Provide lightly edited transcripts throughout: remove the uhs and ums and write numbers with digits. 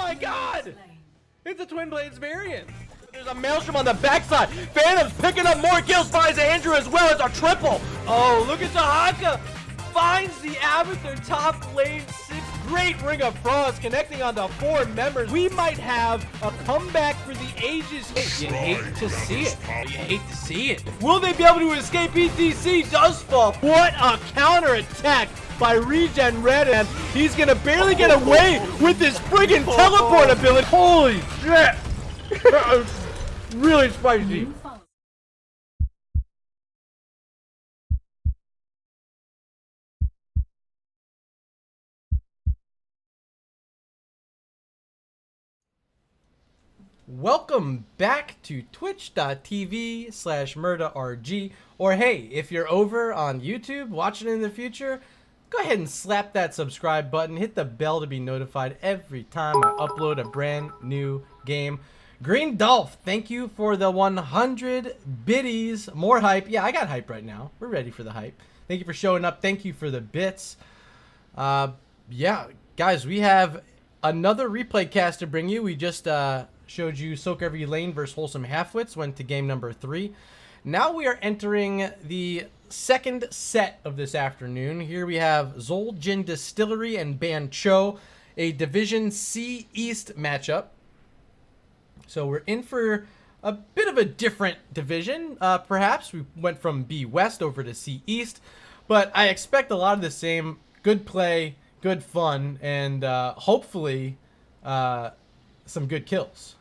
my god! It's a Twin Blades variant. There's a Maelstrom on the backside. Phantom's picking up more kills, finds Andrew as well as a triple. Oh, look at Tahaka. Finds the Avatar top lane 6. Great Ring of Frost connecting on the 4 members. We might have a comeback for the ages. You hate to see it. You hate to see it. Will they be able to escape? ETC does fall. What a counter attack by Regen Red, and he's gonna barely get away with his friggin' teleport ability. Holy shit! That was really spicy. Welcome back to twitch.tv/MurdaRG, or hey, if you're over on YouTube watching in the future, go ahead and slap that subscribe button, hit the bell to be notified every time I upload a brand new game. Green Dolph, thank you for the 100 biddies. More hype. Yeah, I got hype right now. We're ready for the hype. Thank you for showing up. Thank you for the bits. Yeah, guys, we have another replay cast to bring you. We just showed you Soak Every Lane versus Wholesome Halfwits, went to game number 3. Now we are entering the second set of this afternoon. Here we have Zul'jin Distillery and Ban Cho, a Division C East matchup. So we're in for a bit of a different division, perhaps. We went from B West over to C East, but I expect a lot of the same. Good play, good fun, and hopefully some good kills.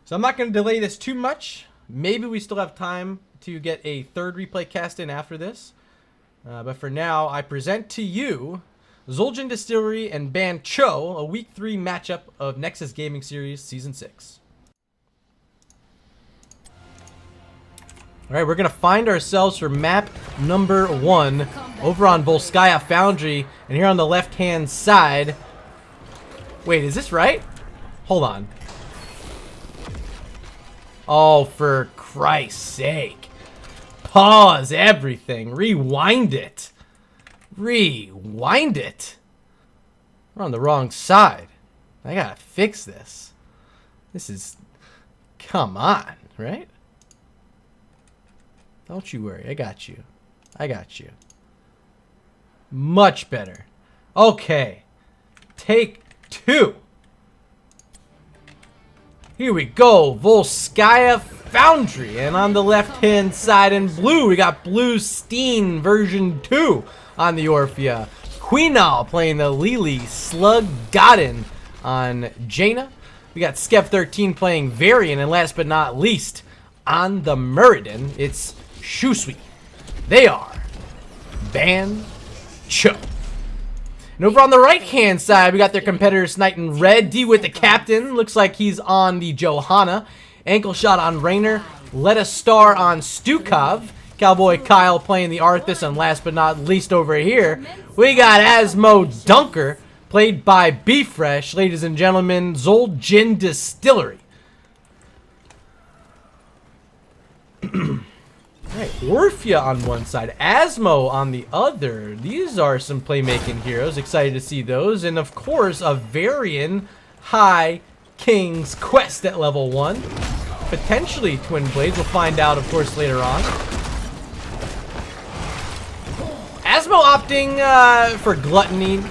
So I'm not going to delay this too much. Maybe we still have time to get a third replay cast in after this. But for now, I present to you Zul'jin Distillery and Ban Cho, a Week 3 matchup of Nexus Gaming Series Season 6. Alright, we're going to find ourselves for map number 1 over on Volskaya Foundry. And here on the left-hand side... Wait, is this right? Hold on. Oh, for Christ's sake. Pause everything. Rewind it. Rewind it. We're on the wrong side. I gotta fix this. This is... Come on, right? Don't you worry. I got you. I got you. Much better. Okay. Take 2. Here we go, Volskaya Foundry, and on the left-hand side in blue, we got Blue Steen version 2 on the Orphea. Queenal playing the Lily Slug Godin on Jaina. We got Skev13 playing Varian, and last but not least, on the Muradin, it's Shusui. They are Ban Cho. And over on the right-hand side, we got their competitors Knight in red. D with the captain. Looks like he's on the Johanna. Ankle shot on Raynor. Let a star on Stukov. Cowboy Kyle playing the Arthas. And last but not least over here, we got Asmo Dunker, played by B-Fresh. Ladies and gentlemen, Zul'jin Distillery. Right, Orphea on one side, Asmo on the other. These are some playmaking heroes. Excited to see those. And of course, a Varian High King's Quest at level 1. Potentially Twin Blades. We'll find out, of course, later on. Asmo opting for Gluttony.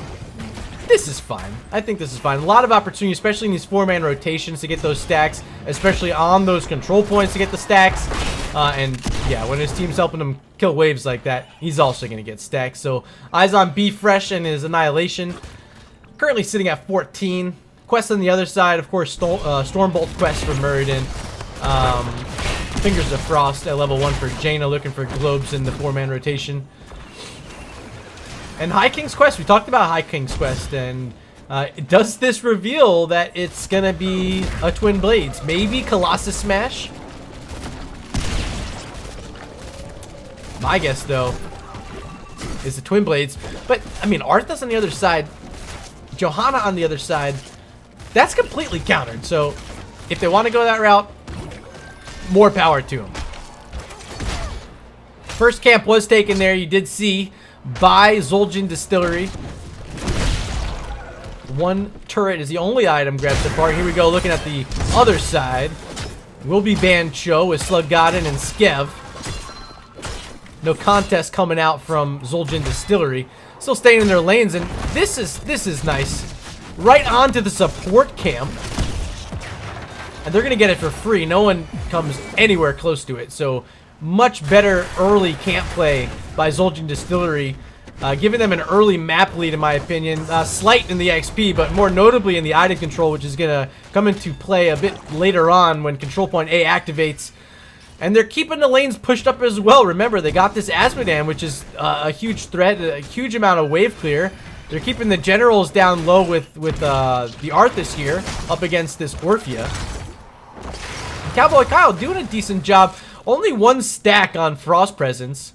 This is fine. I think this is fine. A lot of opportunity, especially in these 4-man rotations to get those stacks, especially on those control points to get the stacks. And yeah, when his team's helping him kill waves like that, he's also going to get stacks. So eyes on B-Fresh and his Annihilation. Currently sitting at 14. Quest on the other side, of course, Stormbolt quest for Muradin. Fingers of Frost at level 1 for Jaina, looking for globes in the 4-man rotation. And High King's Quest, we talked about High King's Quest, and does this reveal that it's going to be a Twin Blades? Maybe Colossus Smash? My guess, though, is the Twin Blades. But, I mean, Arthas on the other side, Johanna on the other side, that's completely countered. So, if they want to go that route, more power to them. First camp was taken there, you did see, by Zul'jin Distillery. One turret is the only item grabbed so far. Here we go, looking at the other side. Will be Bancho with Slug Godin and Skev. No contest coming out from Zul'jin Distillery. Still staying in their lanes, and this is nice. Right onto the support camp. And they're gonna get it for free. No one comes anywhere close to it. So much better early camp play by Zul'jin Distillery. Giving them an early map lead, in my opinion. Slight in the XP, but more notably in the item control, which is going to come into play a bit later on when Control Point A activates. And they're keeping the lanes pushed up as well. Remember, they got this Asmodan, which is a huge threat, a huge amount of wave clear. They're keeping the generals down low with the Arthas here, up against this Orphea. Cowboy Kyle doing a decent job. Only one stack on Frost Presence.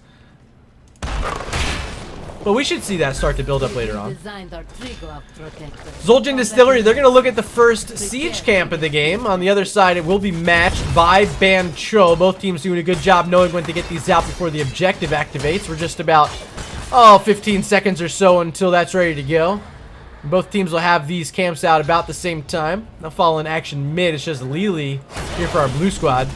But we should see that start to build up later on. Zul'jin Distillery, they're going to look at the first siege camp of the game. On the other side, it will be matched by Bancho. Both teams doing a good job knowing when to get these out before the objective activates. We're just about, 15 seconds or so until that's ready to go. Both teams will have these camps out about the same time. Now following action mid, it's just Lili here for our blue squad.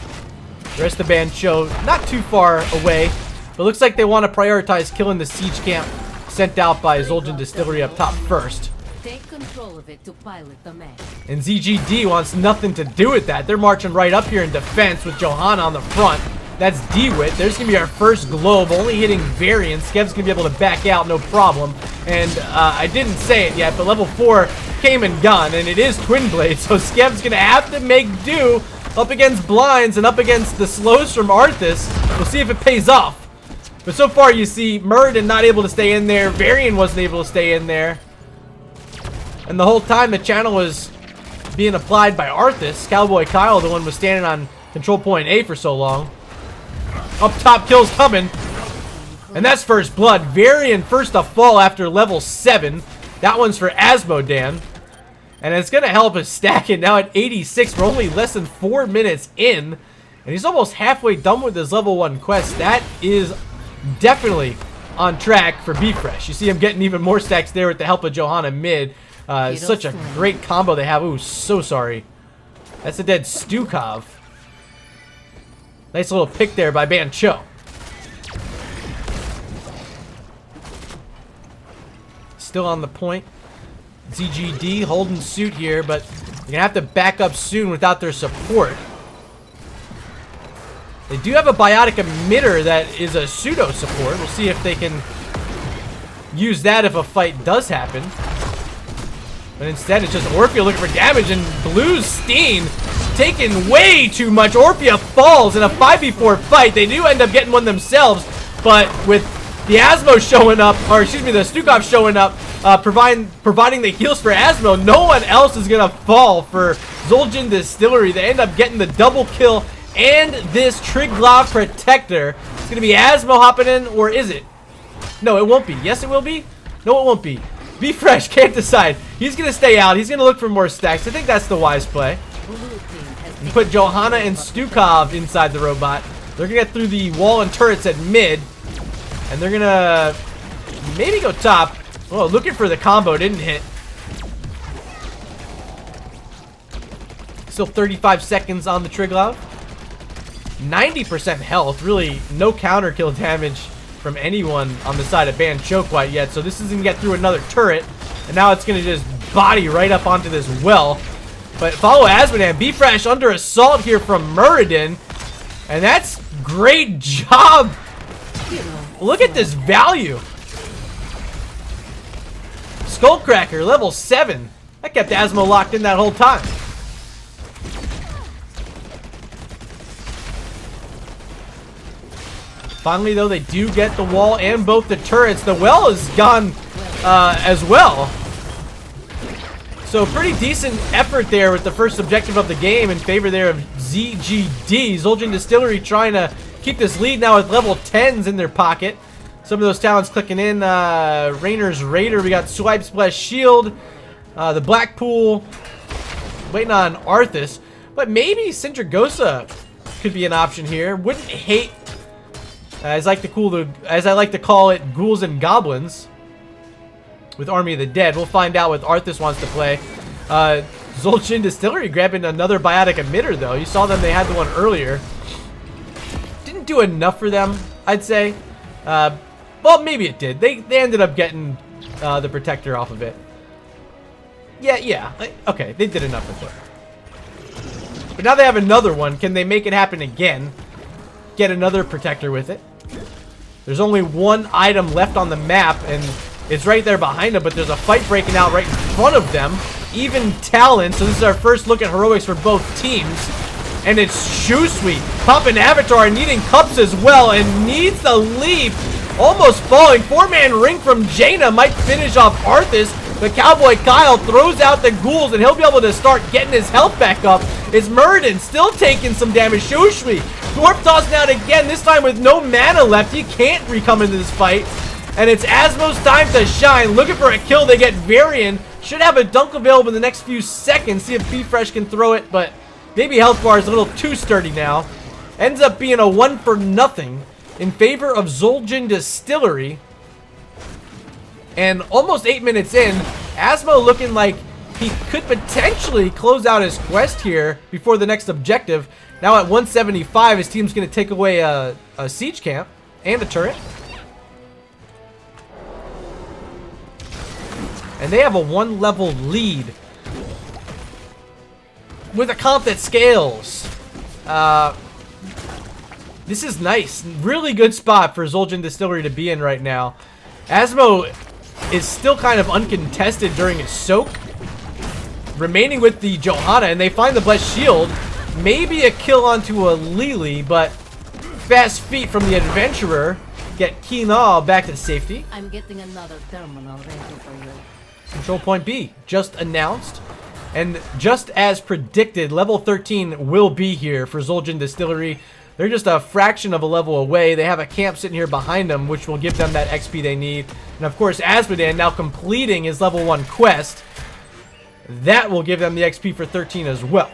The rest of the Bancho not too far away. But looks like they want to prioritize killing the siege camp sent out by Zul'jin Distillery up top first. Take control of it to pilot the match. And ZGD wants nothing to do with that. They're marching right up here in defense with Johanna on the front. That's DeWitt. There's going to be our first globe, only hitting Varian. Skev's going to be able to back out, no problem. And I didn't say it yet, but level 4 came and gone, and it is Twin Blade, so Skev's going to have to make do up against blinds and up against the slows from Arthas. We'll see if it pays off. But so far, you see Muradin not able to stay in there. Varian wasn't able to stay in there. And the whole time, the channel was being applied by Arthas. Cowboy Kyle, the one was standing on Control Point A for so long. Up top, kills coming. And that's first blood. Varian first to fall after level 7. That one's for Asmodan. And it's going to help us stack it now at 86. We're only less than 4 minutes in. And he's almost halfway done with his level 1 quest. That is definitely on track for B-Fresh. You see him getting even more stacks there with the help of Johanna mid. Such a great combo they have. Ooh, so sorry. That's a dead Stukov. Nice little pick there by Bancho. Still on the point. ZGD holding suit here, but they're going to have to back up soon without their support. They do have a biotic emitter that is a pseudo support. We'll see if they can use that if a fight does happen. But instead, it's just Orphea looking for damage, and Blue's Steen taking way too much. Orphea falls in a 5v4 fight. They do end up getting one themselves, but with the Asmo showing up, or excuse me, the Stukov showing up, providing the heals for Asmo, no one else is going to fall for Zul'jin Distillery. They end up getting the double kill and this Triglav Protector. It's going to be Asmo hopping in, or is it? No, it won't be. Yes, it will be. No, it won't be. B-Fresh can't decide. He's going to stay out. He's going to look for more stacks. I think that's the wise play. You put Johanna and Stukov inside the robot. They're going to get through the wall and turrets at mid. And they're going to maybe go top. Oh, looking for the combo. Didn't hit. Still 35 seconds on the Triglav. 90% health. Really no counter kill damage from anyone on the side of Bancho quite yet. So this is going to get through another turret. And now it's going to just body right up onto this well. But follow Asmodan. B-Fresh under assault here from Muradin. And that's great job. Look at this value. Skullcracker, level 7. That kept Asmo locked in that whole time. Finally, though, they do get the wall and both the turrets. The well is gone as well. So pretty decent effort there with the first objective of the game in favor there of ZGD. Zul'jin Distillery trying to keep this lead now with level 10s in their pocket. Some of those talents clicking in. Rainer's Raider. We got Swipe Splash Shield. The Blackpool. Waiting on Arthas. But maybe Sindragosa could be an option here. Wouldn't hate, as I like to call it, ghouls and goblins. with Army of the Dead. We'll find out what Arthas wants to play. Zul'jin Distillery grabbing another biotic emitter, though. You saw them, they had the one earlier. Didn't do enough for them, I'd say. Well, maybe it did. They ended up getting the Protector off of it. Yeah. Okay, they did enough with it. But now they have another one. Can they make it happen again? Get another Protector with it. There's only one item left on the map, and it's right there behind them, but there's a fight breaking out right in front of them. Even Talon, so this is our first look at heroics for both teams. And it's Shusui popping Avatar and needing cups as well, and needs the leap. Almost falling. 4-man ring from Jaina might finish off Arthas. The Cowboy Kyle throws out the ghouls, and he'll be able to start getting his health back up. Is Muradin still taking some damage? Shusui, Dwarf tossing out again, this time with no mana left. He can't re-come into this fight. And it's Asmo's time to shine. Looking for a kill. They get Varian. Should have a dunk available in the next few seconds. See if B-Fresh can throw it, but maybe health bar is a little too sturdy now. Ends up being a 1-for-0 in favor of Zul'jin Distillery. And almost 8 minutes in, Asmo looking like he could potentially close out his quest here before the next objective. Now at 175, his team's going to take away a siege camp and a turret. And they have a 1-level lead with a comp that scales. This is nice. Really good spot for Zul'jin Distillery to be in right now. Asmo is still kind of uncontested during his soak. Remaining with the Johanna, and they find the Blessed Shield. Maybe a kill onto a Lily, but fast feet from the Adventurer get Keenal back to safety. I'm getting another terminal ready for you. Control point B just announced, and just as predicted, level 13 will be here for Zul'jin Distillery. They're just a fraction of a level away. They have a camp sitting here behind them, which will give them that XP they need. And of course, Asmodan now completing his level 1 quest. That will give them the XP for 13 as well.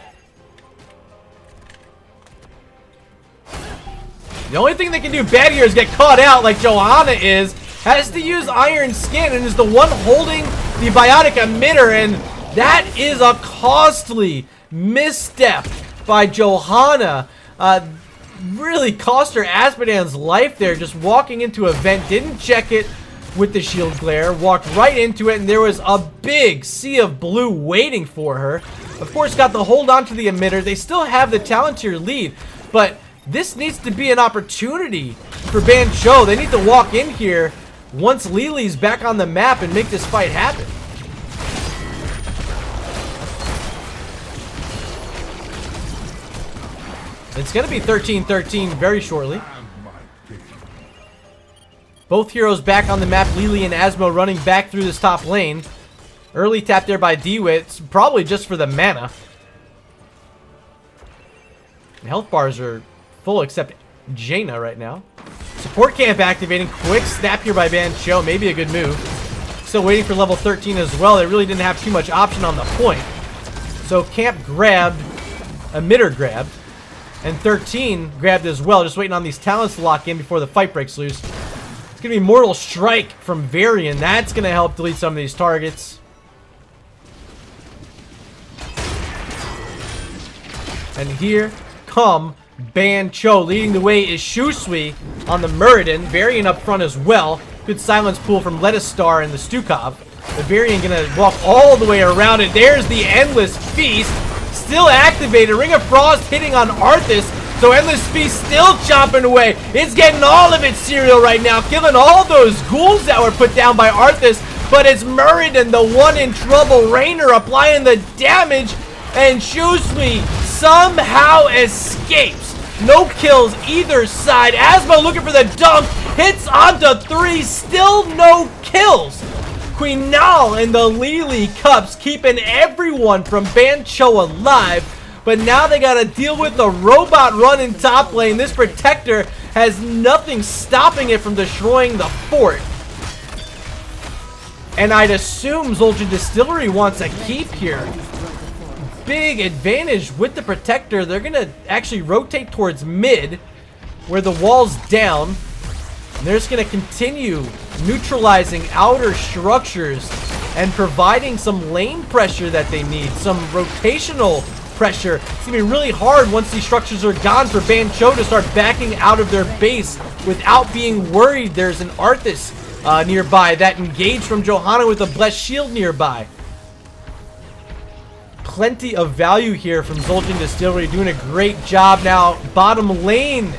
The only thing they can do bad here is get caught out like Johanna is. Has to use Iron Skin and is the one holding the biotic emitter, and that is a costly misstep by Johanna. Really cost her Asmodan's life there, just walking into a vent, didn't check it with the shield glare, walked right into it, and there was a big sea of blue waiting for her. Of course, got the hold on to the emitter. They still have the Talontier lead, but this needs to be an opportunity for Ban Cho. They need to walk in here once Lily's back on the map and make this fight happen. It's going to be 13-13 very shortly. Both heroes back on the map. Lily and Asmo running back through this top lane. Early tap there by DeWitt, probably just for the mana. The health bars are full except Jaina right now. Support camp activating. Quick snap here by Ban Cho. Maybe a good move. Still waiting for level 13 as well. They really didn't have too much option on the point. So camp grabbed. Emitter grabbed. And 13 grabbed as well. Just waiting on these talents to lock in before the fight breaks loose. It's going to be Mortal Strike from Varian. That's going to help delete some of these targets. And here come Ban Cho. Leading the way is Shusui on the Muradin. Varian up front as well. Good silence pool from Lettuce Star and the Stukov. The Varian going to walk all the way around it. There's the Endless Feast. Still activated. Ring of Frost hitting on Arthas. So Endless Feast still chomping away. It's getting all of its cereal right now. Killing all those ghouls that were put down by Arthas. But it's Muradin, the one in trouble. Rainer applying the damage. And Shusui somehow escapes. No kills either side. Asmo looking for the dunk. Hits onto 3. Still no kills. Queen Nal and the Lily Cups keeping everyone from Ban Cho alive. But now they got to deal with the robot run in top lane. This Protector has nothing stopping it from destroying the fort. And I'd assume Zul'jin Distillery wants a keep here. Big advantage with the Protector. They're going to actually rotate towards mid, where the wall's down. And they're just going to continue neutralizing outer structures and providing some lane pressure that they need, some rotational pressure. It's going to be really hard once these structures are gone for Bancho to start backing out of their base without being worried there's an Arthas nearby that engaged from Johanna with a Blessed Shield nearby. Plenty of value here from Zul'jin Distillery, doing a great job now. Bottom lane,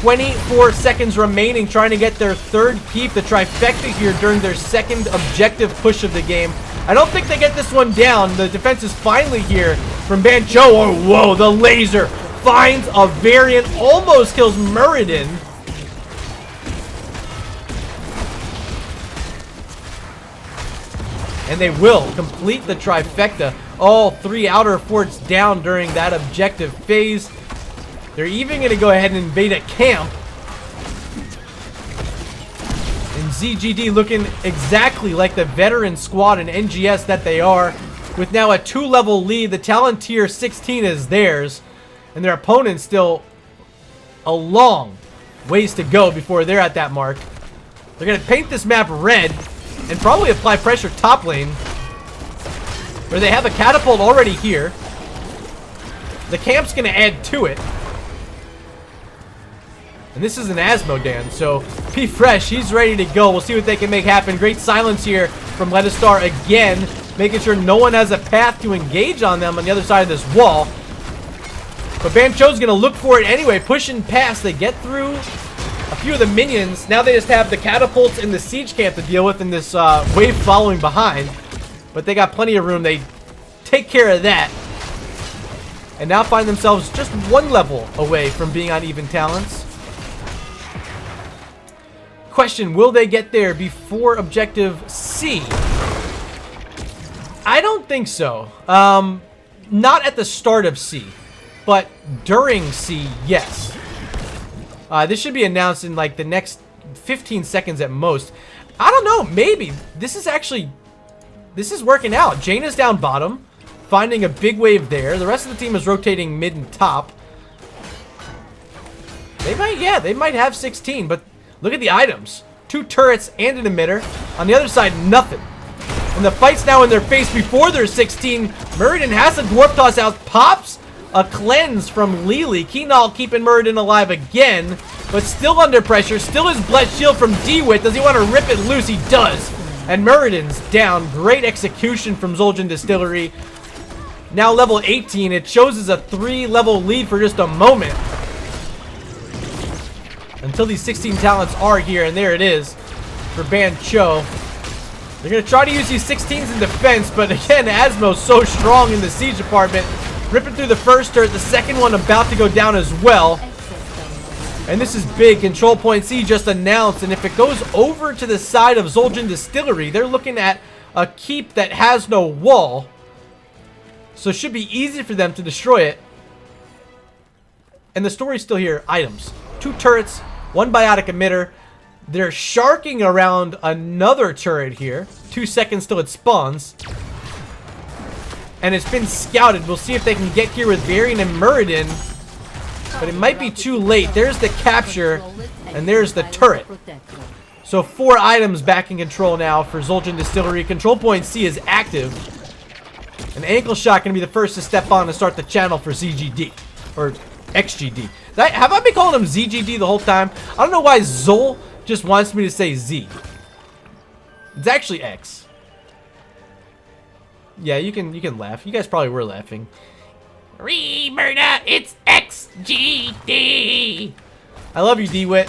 24 seconds remaining, trying to get their third keep, the trifecta here during their second objective push of the game. I don't think they get this one down. The defense is finally here from Bancho. Oh, whoa, the laser finds a variant, almost kills Muradin. And they will complete the trifecta. All 3 outer forts down during that objective phase. They're even going to go ahead and invade a camp. And ZGD looking exactly like the veteran squad in NGS that they are. With now a 2-level lead, the talent tier 16 is theirs. And their opponent's still a long ways to go before they're at that mark. They're going to paint this map red and probably apply pressure top lane, where they have a catapult already here. The camp's going to add to it. And this is an Asmodan, so P Fresh, he's ready to go. We'll see what they can make happen. Great silence here from Letastar again, making sure no one has a path to engage on them on the other side of this wall. But Bancho's going to look for it anyway, pushing past. They get through a few of the minions. Now they just have the catapults and the siege camp to deal with in this wave following behind. But they got plenty of room. They take care of that. And now find themselves just 1 level away from being on even talents. Question, will they get there before objective C? I don't think so. Not at the start of C, but during C, yes. This should be announced in like the next 15 seconds at most. I don't know, maybe. This is working out. Jaina's down bottom, finding a big wave there. The rest of the team is rotating mid and top. They might have 16, but look at the items. 2 turrets and an emitter. On the other side, nothing. And the fight's now in their face before there's 16. Muradin has a dwarf toss out, pops a cleanse from Lili. Keenal keeping Muradin alive again, but still under pressure. Still his Blessed Shield from DeWitt. Does he want to rip it loose? He does. And Muradin's down. Great execution from Zul'jin Distillery. Now level 18. It shows as a 3-level lead for just a moment. Until these 16 talents are here, and there it is for Bancho. They're going to try to use these 16s in defense, but again, Asmo's so strong in the siege department. Ripping through the first turret, the second one about to go down as well. And this is big. Control point C just announced, and if it goes over to the side of Zul'jin Distillery, they're looking at a keep that has no wall. So it should be easy for them to destroy it. And the story's still here. Items. 2 turrets, 1 biotic emitter. They're sharking around another turret here. 2 seconds till it spawns. And it's been scouted. We'll see if they can get here with Varian and Muradin. But it might be too late. There's the capture, and there's the turret. So 4 items back in control now for Zul'jin Distillery. Control point C is active. And Ankle Shot going to be the first to step on and start the channel for ZGD. Or XGD. Have I been calling him ZGD the whole time? I don't know why Zol just wants me to say Z. It's actually X. Yeah, you can laugh. You guys probably were laughing. Re-murder, it's XGD. I love you, DeWitt.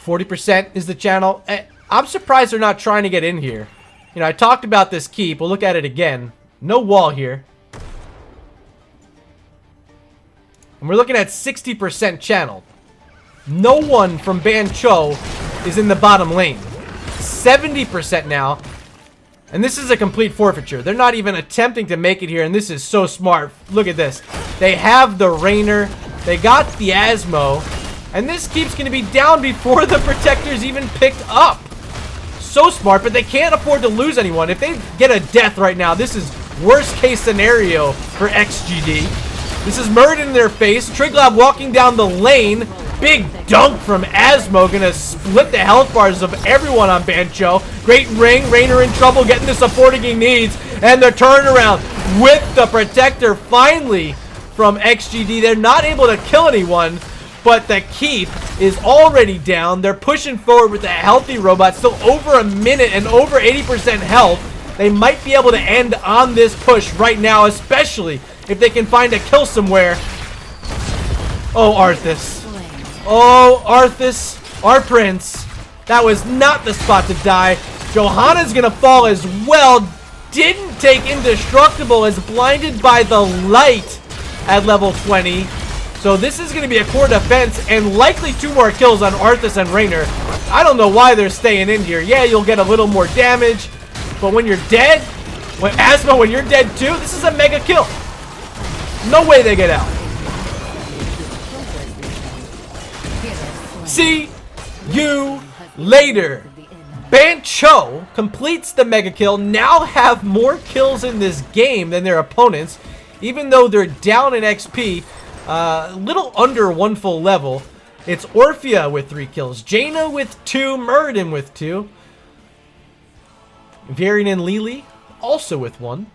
40% is the channel. I'm surprised they're not trying to get in here. You know, I talked about this keep. We'll look at it again. No wall here. And we're looking at 60% channel. No one from Bancho is in the bottom lane. 70% now. And this is a complete forfeiture. They're not even attempting to make it here, and this is so smart. Look at this. They have the Rainer. They got the Asmo. And this keep's going to be down before the Protector's even picked up. So smart, but they can't afford to lose anyone. If they get a death right now, this is worst case scenario for XGD. This is Murd in their face. Triglav walking down the lane. Big dunk from Asmo. Gonna split the health bars of everyone on Bancho. Great ring. Rainer in trouble, getting the supporting he needs. And the turnaround with the protector finally from XGD. They're not able to kill anyone, but the keep is already down. They're pushing forward with a healthy robot. Still over a minute and over 80% health. They might be able to end on this push right now, especially if they can find a kill somewhere. Oh, Arthas. Oh, Arthas, our prince. That was not the spot to die. Johanna's gonna fall as well. Didn't take Indestructible, as blinded by the light at level 20. So this is gonna be a core defense and likely 2 more kills on Arthas and Rainer. I don't know why they're staying in here. Yeah, you'll get a little more damage, but when you're dead, when you're dead too, this is a mega kill. No way they get out. See you later. Bancho completes the mega kill. Now have more kills in this game than their opponents, even though they're down in XP, little under 1 full level. It's Orphea with 3 kills, Jaina with 2, Muradin with 2, Varian and Lili also with 1.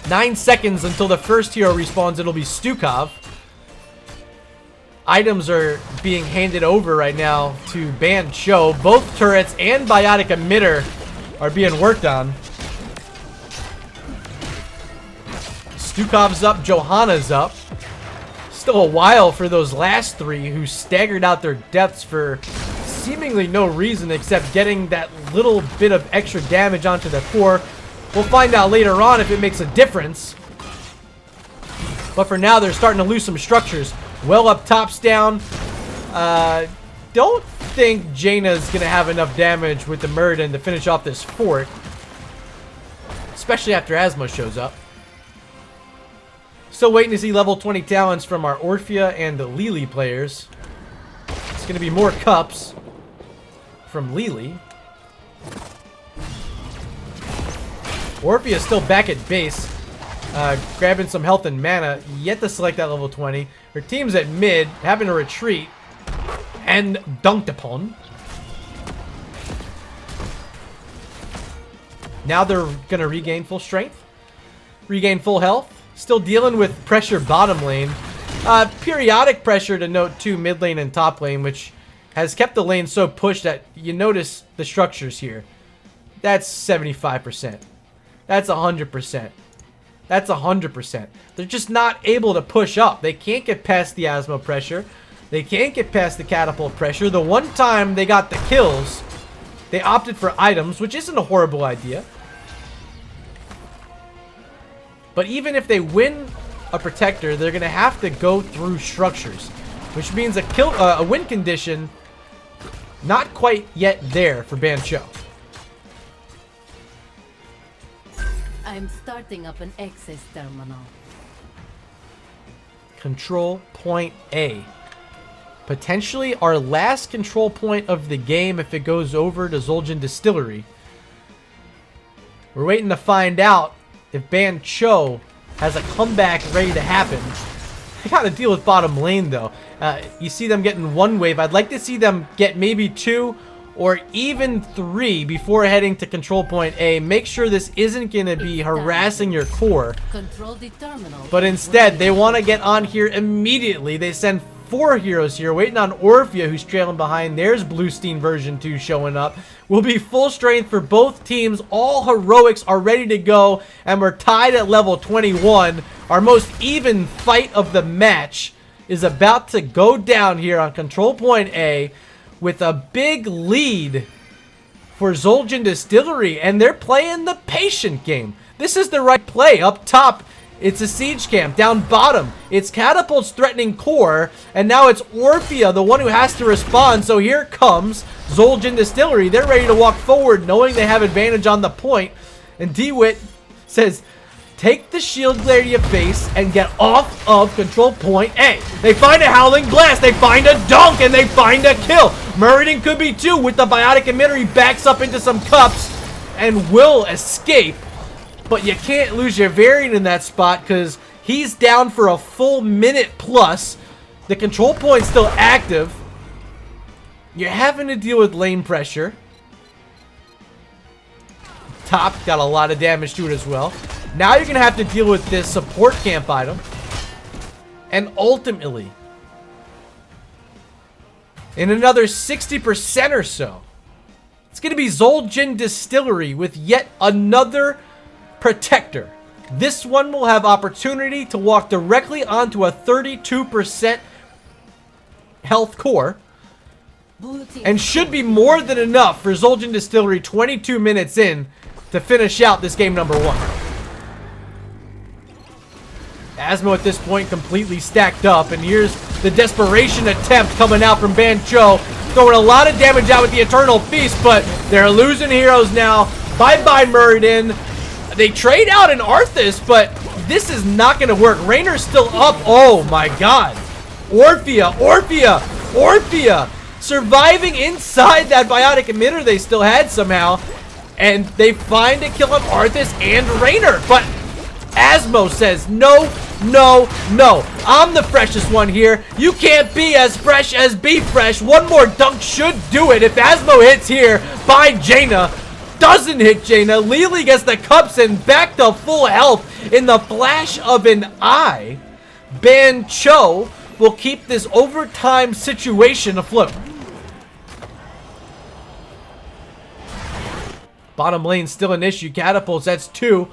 9 seconds until the first hero respawns. It'll be Stukov. Items are being handed over right now to Bancho. Both turrets and biotic emitter are being worked on. Stukov's up, Johanna's up. Still a while for those last 3 who staggered out their deaths for seemingly no reason except getting that little bit of extra damage onto the core. We'll find out later on if it makes a difference. But for now, they're starting to lose some structures. Well up, tops down. Don't think Jaina's going to have enough damage with the Muradin to finish off this fort. Especially after Asmo shows up. Still waiting to see level 20 talents from our Orphea and the Lili players. It's going to be more cups from Lili. Orphea still back at base, grabbing some health and mana, yet to select that level 20. Her team's at mid, having to retreat, and dunked upon. Now they're going to regain full strength, regain full health, still dealing with pressure bottom lane. Periodic pressure to note too mid lane and top lane, which has kept the lane so pushed that you notice the structures here. That's 75%. That's 100%. That's 100%. They're just not able to push up. They can't get past the Asmo pressure. They can't get past the catapult pressure. The one time they got the kills, they opted for items, which isn't a horrible idea. But even if they win a protector, they're going to have to go through structures, which means a win condition not quite yet there for Bancho. I'm starting up an access terminal. Control point A. Potentially our last control point of the game if it goes over to Zul'jin Distillery. We're waiting to find out if Bancho has a comeback ready to happen. I gotta deal with bottom lane though. You see them getting 1 wave. I'd like to see them get maybe 2 or even 3 before heading to control point A. Make sure this isn't going to be harassing your core. Control the terminal. But instead, they want to get on here immediately. They send 4 heroes here, waiting on Orphea, who's trailing behind. There's Bluestein version 2 showing up. Will be full strength for both teams. All heroics are ready to go, and we're tied at level 21. Our most even fight of the match is about to go down here on control point A, with a big lead for Zul'jin Distillery, and they're playing the patient game. This is the right play. Up top, it's a siege camp. Down bottom, it's catapults threatening core, and now it's Orphea, the one who has to respond. So here comes Zul'jin Distillery. They're ready to walk forward, knowing they have advantage on the point, and DeWitt says, take the shield glare to your face and get off of control point A. They find a Howling Blast, they find a dunk, and they find a kill. Muradin could be 2 with the biotic emitter. He backs up into some cups and will escape. but you can't lose your variant in that spot because he's down for a full minute plus. The control point's still active. You're having to deal with lane pressure. Top got a lot of damage to it as well. Now you're going to have to deal with this support camp item. And ultimately, in another 60% or so, it's going to be Zul'jin Distillery with yet another protector. This one will have opportunity to walk directly onto a 32% health core. And should be more than enough for Zul'jin Distillery 22 minutes in to finish out this game number 1. Asmo at this point completely stacked up, and here's the desperation attempt coming out from Bancho, throwing a lot of damage out with the Eternal Feast, but they're losing heroes now. Bye-bye Muradin. They trade out an Arthas, but this is not going to work. Rainer's still up. Oh my god. Orphea, Orphea, Orphea surviving inside that biotic emitter they still had somehow, and they find a kill on Arthas and Rainer, but Asmo says, no, no, no. I'm the freshest one here. You can't be as fresh as Be Fresh. One more dunk should do it. If Asmo hits here by Jaina, doesn't hit Jaina. Lily gets the cups and back to full health in the flash of an eye. Bancho will keep this overtime situation afloat. Bottom lane still an issue. Catapults, that's 2.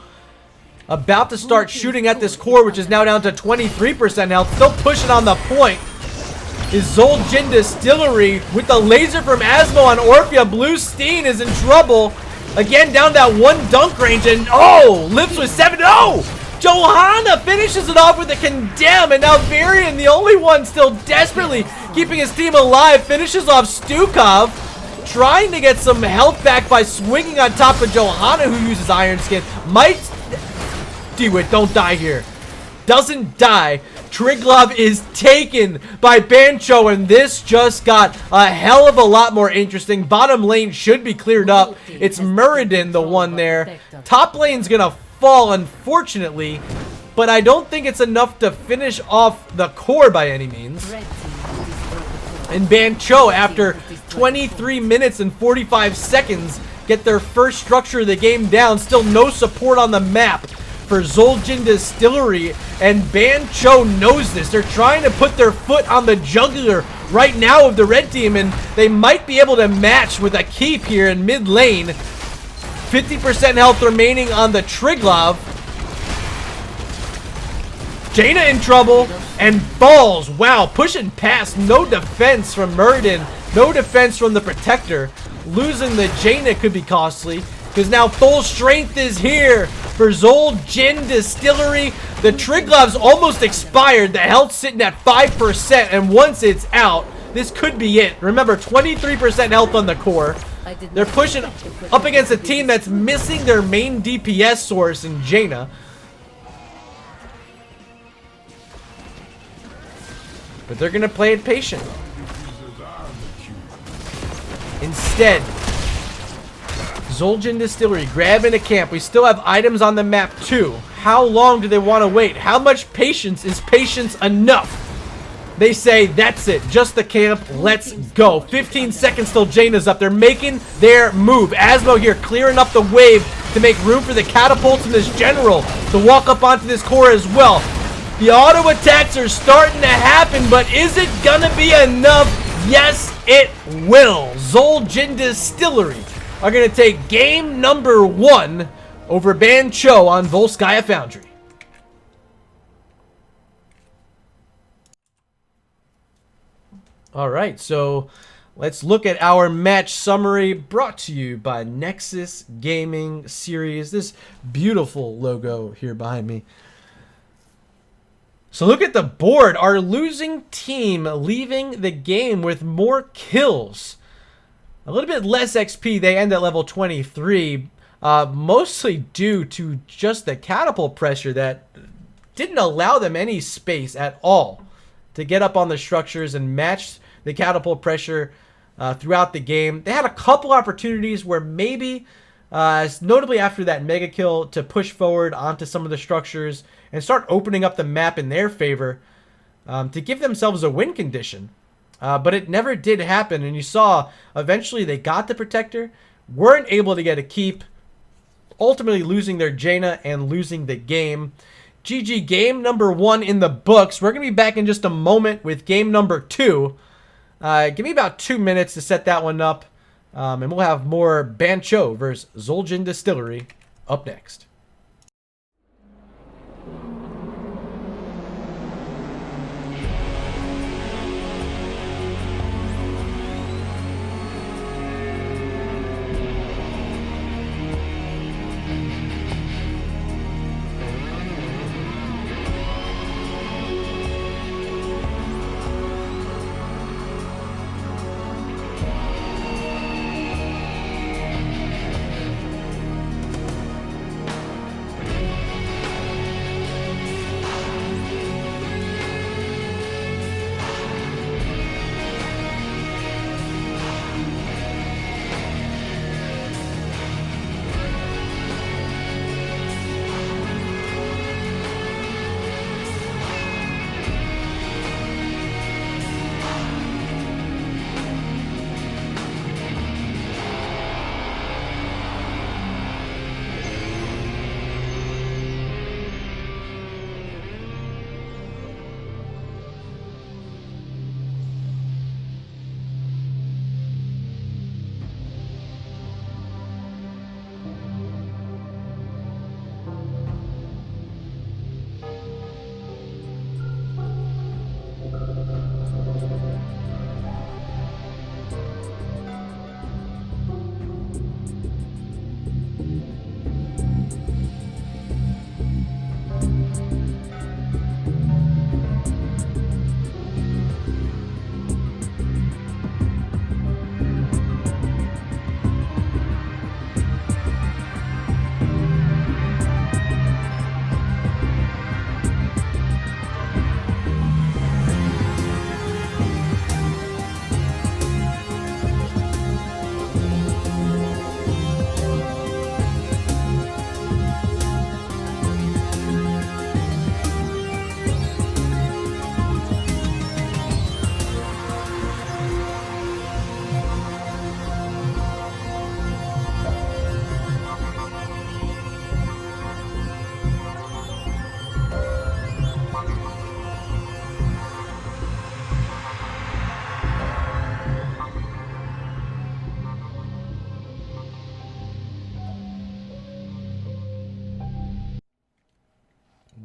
About to start shooting at this core, which is now down to 23% health. Still pushing on the point is Zul'jin Distillery with the laser from Asmo on Orphea. Blue Steen is in trouble. Again, down that 1 dunk range, and oh, lives with 7. Oh! Johanna finishes it off with a condemn, and now Varian, the only one still desperately keeping his team alive, finishes off Stukov, trying to get some health back by swinging on top of Johanna, who uses Iron Skin. Might do it. Don't die here. Doesn't die. Triglav is taken by Bancho, and this just got a hell of a lot more interesting. Bottom lane should be cleared up. It's Muradin, the one there. Top lane's gonna fall, unfortunately, but I don't think it's enough to finish off the core by any means. And Bancho, after 23 minutes and 45 seconds, get their first structure of the game down. Still no support on the map for Zul'jin Distillery, and Bancho knows this. They're trying to put their foot on the jugular right now of the red team, and they might be able to match with a keep here in mid lane. 50% health remaining on the Triglav. Jaina in trouble, and balls. Wow, pushing past. No defense from Muradin. No defense from the Protector. Losing the Jaina could be costly, because now full strength is here for Zul'jin Distillery. The Triglav's almost expired. The health's sitting at 5%, and once it's out, this could be it. Remember, 23% health on the core. They're pushing up against a team that's missing their main DPS source in Jaina. But they're going to play it patient. Instead, Zul'jin Distillery grabbing a camp. We still have items on the map too. How long do they want to wait? How much patience is patience enough? They say, that's it. Just the camp. Let's go. 15 seconds till Jaina's up. They're making their move. Asmo here clearing up the wave to make room for the catapults and this general to walk up onto this core as well. The auto attacks are starting to happen, but is it gonna be enough? Yes, it will. Zul'jin Distillery are gonna take game number 1 over Bancho on Volskaya Foundry. All right, so let's look at our match summary brought to you by Nexus Gaming Series. This beautiful logo here behind me. So look at the board. Our losing team leaving the game with more kills. A little bit less XP. They end at level 23. Mostly due to just the catapult pressure that didn't allow them any space at all to get up on the structures and match the catapult pressure throughout the game. They had a couple opportunities where maybe Notably after that mega kill to push forward onto some of the structures and start opening up the map in their favor to give themselves a win condition. But it never did happen, and you saw eventually they got the Protector, weren't able to get a keep, ultimately losing their Jaina and losing the game. GG, game number 1 in the books. We're going to be back in just a moment with game number 2. Give me about 2 minutes to set that one up, and we'll have more Bancho versus Zul'jin Distillery up next.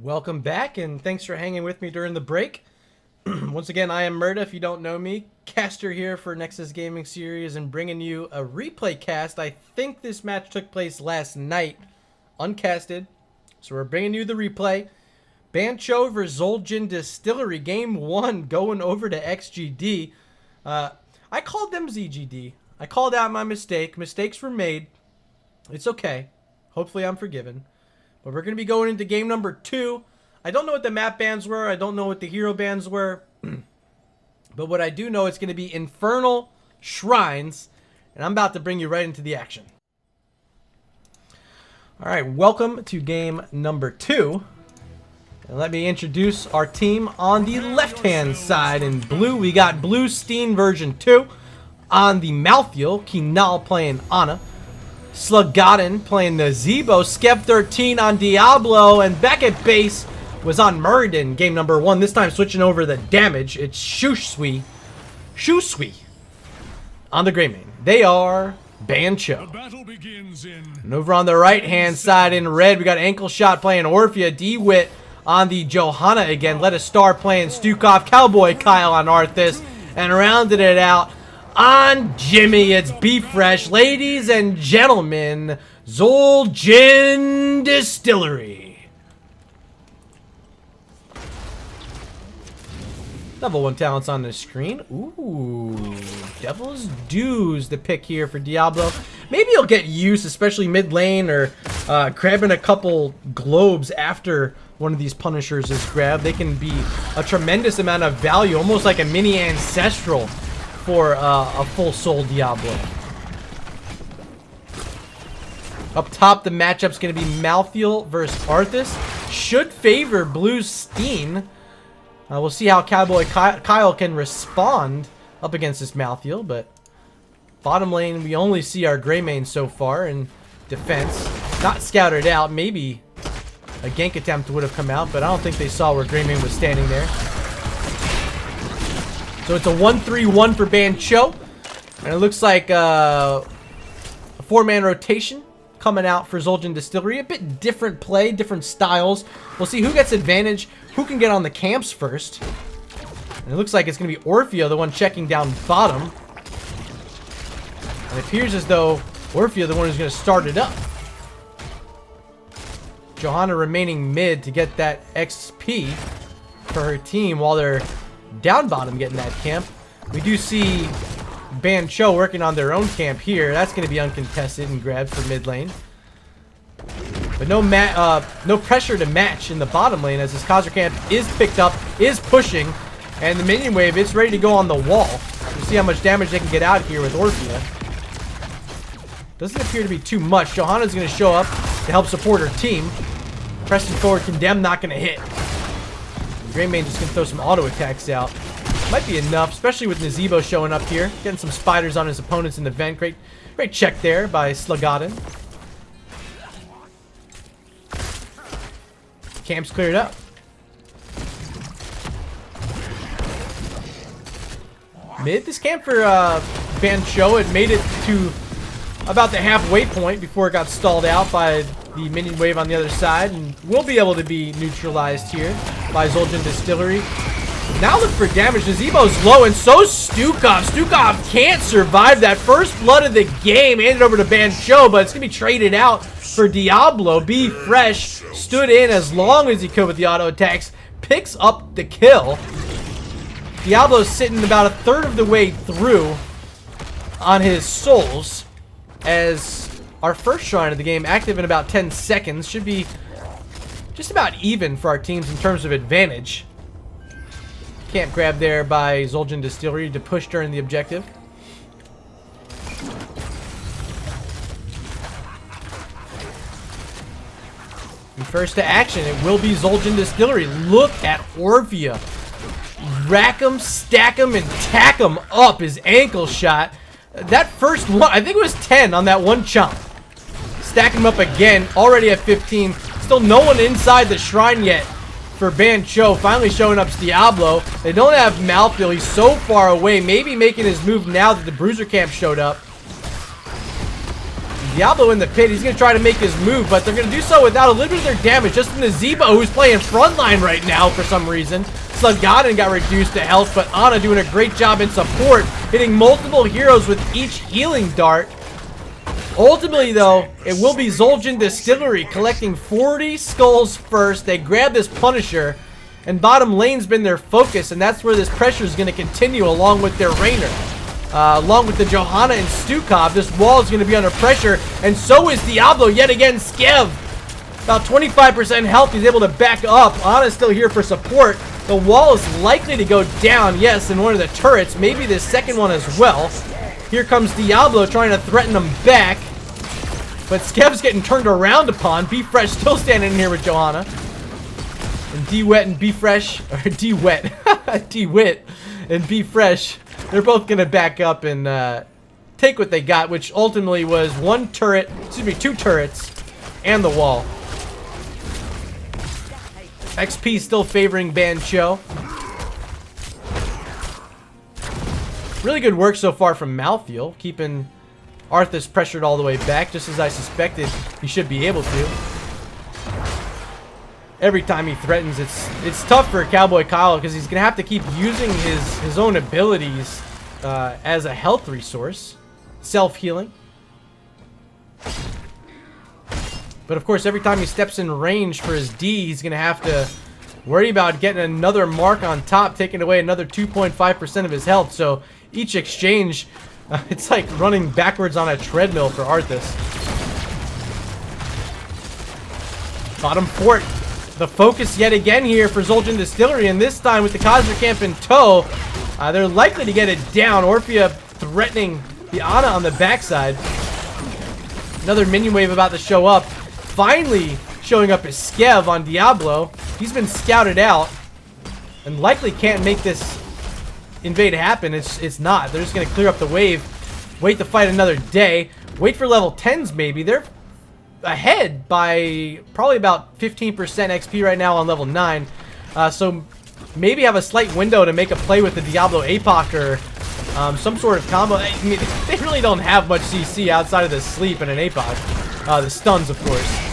Welcome back, and thanks for hanging with me during the break. Once again, I am Murda, if you don't know me. Caster here for Nexus Gaming Series and bringing you a replay cast. I think this match took place last night, uncasted. So we're bringing you the replay. Bancho vs Zul'jin Distillery, game 1, going over to XGD. I called them ZGD. I called out my mistake. Mistakes were made. It's okay. Hopefully I'm forgiven. But we're going to be going into game number 2. I don't know what the map bans were. I don't know what the hero bans were. But what I do know, it's going to be Infernal Shrines. And I'm about to bring you right into the action. Alright, welcome to game number 2. And let me introduce our team on the left-hand side. In blue, we got Blue Steen version 2. On the Malthiel, Kinal playing Ana. Sluggodden playing Nazebo, Skev13 on Diablo, and back at base was on Muradin, game number 1. This time switching over the damage. It's Shusui on the Greymane. They are Bancho. And over on the right-hand side in red, we got Ankle Shot playing Orphea, DeWitt on the Johanna again, Let a Star playing Stukov, Cowboy Kyle on Arthas, and rounded it out on Jimmy, it's Beef Fresh. Ladies and gentlemen, Zul'jin Distillery. Level 1 talents on the screen. Ooh, Devil's Dues the pick here for Diablo. Maybe he'll get used, especially mid lane, or grabbing a couple globes after one of these Punishers is grabbed. They can be a tremendous amount of value, almost like a mini Ancestral for a full soul Diablo. Up top, the matchup's going to be Malthael versus Arthas. Should favor Blue's Steen. We'll see how Cowboy Kyle can respond up against this Malthael, but bottom lane, we only see our Greymane so far in defense. Not scouted out. Maybe a gank attempt would have come out, but I don't think they saw where Greymane was standing there. So it's a 1-3-1 for Bancho. And it looks like a 4-man rotation coming out for Zul'jin Distillery. A bit different play, different styles. We'll see who gets advantage, who can get on the camps first. And it looks like it's going to be Orphea, the one checking down bottom. And it appears as though Orphea, the one who's going to start it up. Johanna remaining mid to get that XP for her team while they're down bottom getting that camp. We do see Bancho working on their own camp here. That's going to be uncontested and grabbed for mid lane. But no pressure to match in the bottom lane as this Khazra camp is picked up, is pushing, and the minion wave, it's ready to go on the wall. We'll see how much damage they can get out here with Orphea. Doesn't appear to be too much. Johanna's going to show up to help support her team. Pressing forward, Condemn not going to hit. Greymane just going to throw some auto attacks out. Might be enough, especially with Nazeebo showing up here. Getting some spiders on his opponents in the vent. Great check there by Slagaden. Camp's cleared up. Mid, this camp for Bancho had made it to about the halfway point before it got stalled out by the minion wave on the other side, and will be able to be neutralized here by Zul'jin Distillery. Now look for damage. Nazeebo's low, and so Stukov. Stukov can't survive that first blood of the game. Handed over to Bancho, but it's going to be traded out for Diablo. Be Fresh stood in as long as he could with the auto attacks. Picks up the kill. Diablo's sitting about a third of the way through on his souls as our first shrine of the game, active in about 10 seconds, should be just about even for our teams in terms of advantage. Camp grab there by Zul'jin Distillery to push during the objective. And first to action, it will be Zul'jin Distillery. Look at Orphea. Rack him, stack him, and tack him up his ankle shot. That first one, I think it was 10 on that one chomp. Stack him up again, already at 15. Still no one inside the shrine yet for Bancho. Finally showing up Diablo. They don't have Malthael. He's so far away. Maybe making his move now that the Bruiser camp showed up. Diablo in the pit. He's going to try to make his move, but they're going to do so without a little bit of their damage. Just Nazeebo, who's playing frontline right now for some reason. Slagaden got reduced to health, but Ana doing a great job in support, hitting multiple heroes with each healing dart. Ultimately, though, it will be Zul'jin Distillery collecting 40 skulls first. They grab this Punisher, and bottom lane's been their focus, and that's where this pressure is going to continue along with their Rainer. Along with the Johanna and Stukov, this wall is going to be under pressure, and so is Diablo yet again. Skev, about 25% health, he's able to back up. Ana's still here for support. The wall is likely to go down, yes, in one of the turrets, maybe the second one as well. Here comes Diablo trying to threaten him back, but Skev's getting turned around upon. Be Fresh still standing in here with Johanna. And D-Wet and Be Fresh, or D-Wet, D-Wit and Be Fresh, they're both going to back up and take what they got, which ultimately was two turrets, and the wall. XP still favoring Bancho. Really good work so far from Malthael, keeping Arthas pressured all the way back, just as I suspected he should be able to. Every time he threatens, it's tough for Cowboy Kyle because he's gonna have to keep using his own abilities as a health resource, self-healing. But of course, every time he steps in range for his D, he's gonna have to worry about getting another mark on top, taking away another 2.5% of his health. So each exchange, it's like running backwards on a treadmill for Arthas. Bottom fort. The focus yet again here for Zul'jin Distillery, and this time with the Khazra camp in tow, they're likely to get it down. Orphea threatening the Ana on the backside. Another minion wave about to show up. Finally showing up is Skev on Diablo. He's been scouted out and likely can't make this invade happen. It's not. They're just going to clear up the wave, wait to fight another day, wait for level 10s maybe. They're ahead by probably about 15% XP right now on level 9. So maybe have a slight window to make a play with the Diablo APOC or some sort of combo. I mean, they really don't have much CC outside of the sleep and an APOC. The stuns, of course.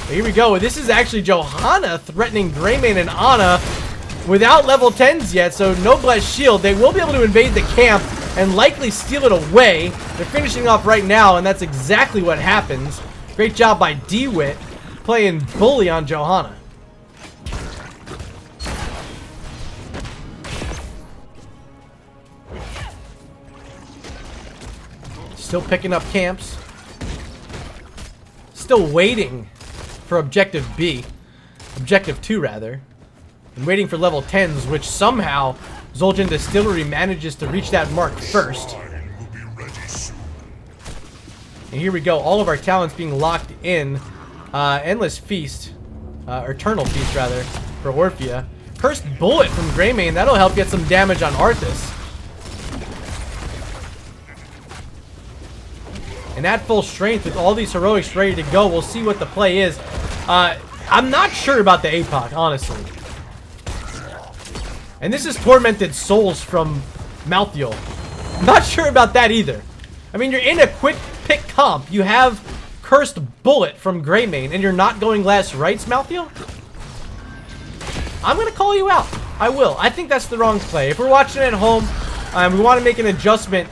But here we go. This is actually Johanna threatening Greymane and Ana without level 10s yet, so no blessed shield. They will be able to invade the camp and likely steal it away. They're finishing off right now, and that's exactly what happens. Great job by DeWitt playing bully on Johanna. Still picking up camps. Still waiting for Objective B. Objective 2, rather. And waiting for level 10s, which somehow Zul'jin Distillery manages to reach that mark first. And here we go. All of our talents being locked in. Endless Feast. Eternal Feast, rather, for Orphea. Cursed Bullet from Greymane. That'll help get some damage on Arthas. And at full strength with all these heroics ready to go, we'll see what the play is. I'm not sure about the APOC, honestly. And this is Tormented Souls from Malthael. Not sure about that either. I mean, you're in a quick pick comp. You have Cursed Bullet from Greymane, and you're not going last rights, Malthael? I'm going to call you out. I will. I think that's the wrong play. If we're watching at home, we want to make an adjustment.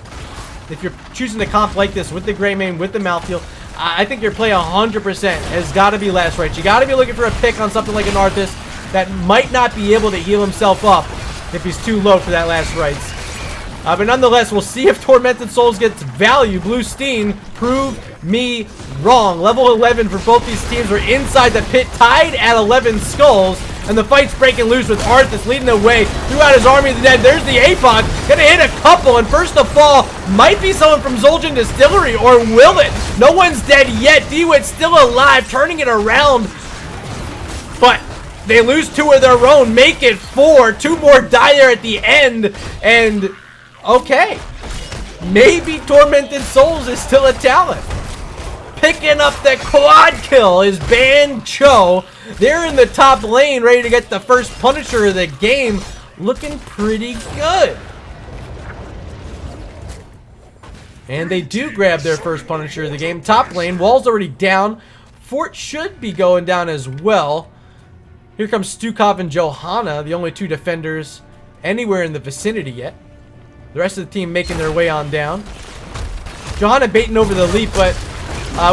If you're choosing to comp like this with the Greymane, with the Malthael, I think your play 100% has got to be last rights. You got to be looking for a pick on something like an Arthas that might not be able to heal himself up if he's too low for that last rights. But nonetheless, we'll see if Tormented Souls gets value. Blue Steen, prove me wrong. Level 11 for both these teams. We're inside the pit, tied at 11 skulls. And the fight's breaking loose with Arthas leading the way throughout his army of the dead. There's the APOC. Gonna hit a couple. And first to fall might be someone from Zul'jin Distillery. Or will it? No one's dead yet. DeWitt's still alive, turning it around. But they lose 2 of their own. Make it 4. 2 more die there at the end. And okay. Maybe Tormented Souls is still a talent. Picking up the quad kill is Ban Cho. They're in the top lane, ready to get the first Punisher of the game. Looking pretty good. And they do grab their first Punisher of the game. Top lane, wall's already down. Fort should be going down as well. Here comes Stukov and Johanna, the only 2 defenders anywhere in the vicinity yet. The rest of the team making their way on down. Johanna baiting over the leap, but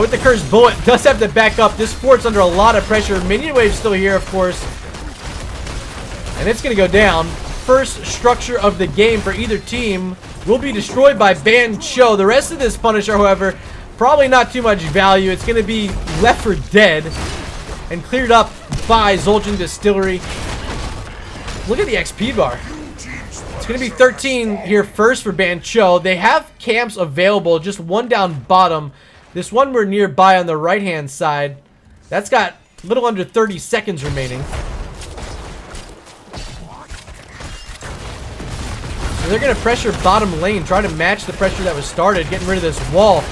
with the Cursed Bullet, does have to back up. This fort's under a lot of pressure. Minion Wave's still here, of course. And it's going to go down. First structure of the game for either team will be destroyed by Ban Cho. The rest of this Punisher, however, probably not too much value. It's going to be left for dead and cleared up by Zul'jin Distillery. Look at the XP bar. It's going to be 13 here first for Ban Cho. They have camps available, just one down bottom. This one we're nearby on the right-hand side, that's got a little under 30 seconds remaining. So they're going to pressure bottom lane, try to match the pressure that was started, getting rid of this wall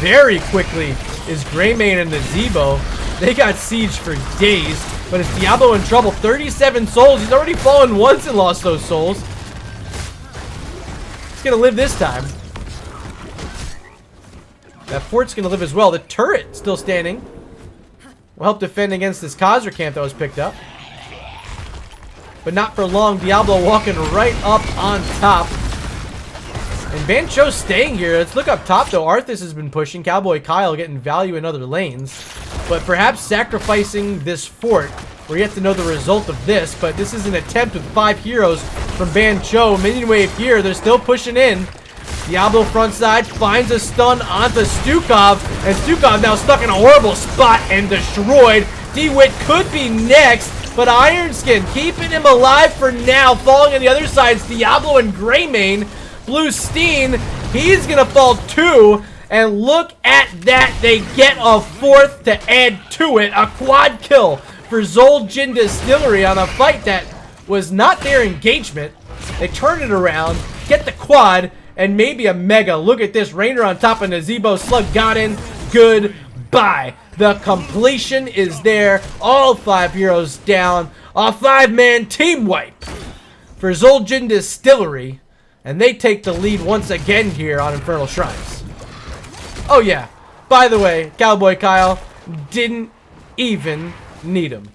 very quickly is Greymane and the Zebo. They got sieged for days, but it's Diablo in trouble. 37 souls. He's already fallen once and lost those souls. He's going to live this time. That fort's going to live as well. The turret still standing. Will help defend against this Khazra camp that was picked up. But not for long. Diablo walking right up on top. And Ban Cho's staying here. Let's look up top, though. Arthas has been pushing. Cowboy Kyle getting value in other lanes. But perhaps sacrificing this fort. We're yet to know the result of this. But this is an attempt with 5 heroes from Ban Cho. Minion wave here. They're still pushing in. Diablo front side finds a stun onto Stukov, and Stukov now stuck in a horrible spot and destroyed. DeWitt could be next, but Ironskin keeping him alive for now. Falling on the other side is Diablo and Greymane. Blue Steen, he's gonna fall too, And look at that. They get a fourth to add to it. A quad kill for Zul'jin Distillery on a fight that was not their engagement. They turn it around, get the quad, and maybe a mega. Look at this. Rainer on top of Nazebo. Slug got in. Goodbye. The completion is there. All 5 heroes down. A 5-man team wipe for Zul'jin Distillery. And they take the lead once again here on Infernal Shrines. Oh yeah. By the way, Cowboy Kyle didn't even need him.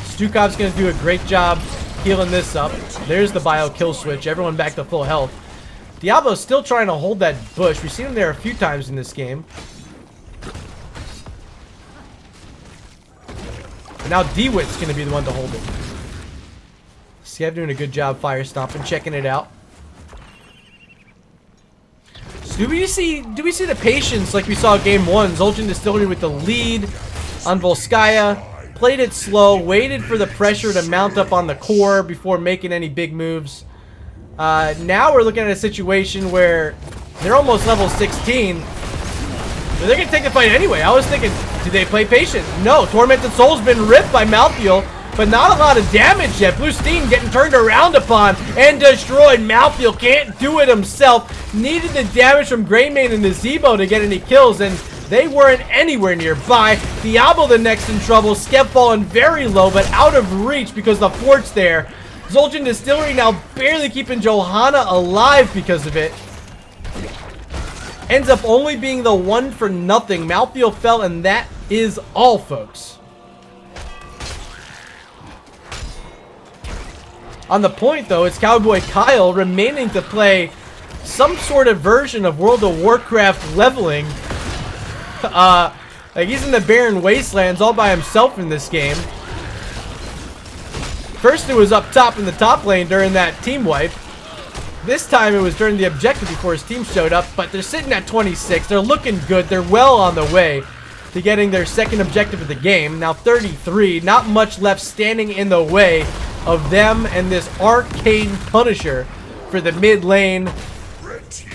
Stukov's going to do a great job healing this up. There's the bio kill switch. Everyone back to full health. Diablo's still trying to hold that bush. We've seen him there a few times in this game. Now DeWitt's going to be the one to hold it. Skev doing a good job fire stomping, checking it out. So do we see the patience like we saw game 1? Zul'jin Distillery with the lead on Volskaya. Played it slow, waited for the pressure to mount up on the core before making any big moves. Now we're looking at a situation where they're almost level 16. But they're going to take the fight anyway. I was thinking, do they play patient? No, Tormented Soul's been ripped by Malthael, but not a lot of damage yet. Blue Steam getting turned around upon and destroyed. Malthael can't do it himself. Needed the damage from Greymane and the Zebo to get any kills, and they weren't anywhere nearby. Diablo the next in trouble. Skev falling very low, but out of reach because the fort's there. Zul'jin Distillery now barely keeping Johanna alive because of it. Ends up only being the 1 for nothing. Malthael fell, and that is all, folks. On the point, though, it's Cowboy Kyle remaining to play some sort of version of World of Warcraft leveling. Like he's in the barren wastelands all by himself in this game. First it was up top in the top lane during that team wipe. This time it was during the objective before his team showed up, but they're sitting at 26. They're looking good. They're well on the way to getting their second objective of the game. Now 33. Not much left standing in the way of them and this arcane Punisher for the mid lane.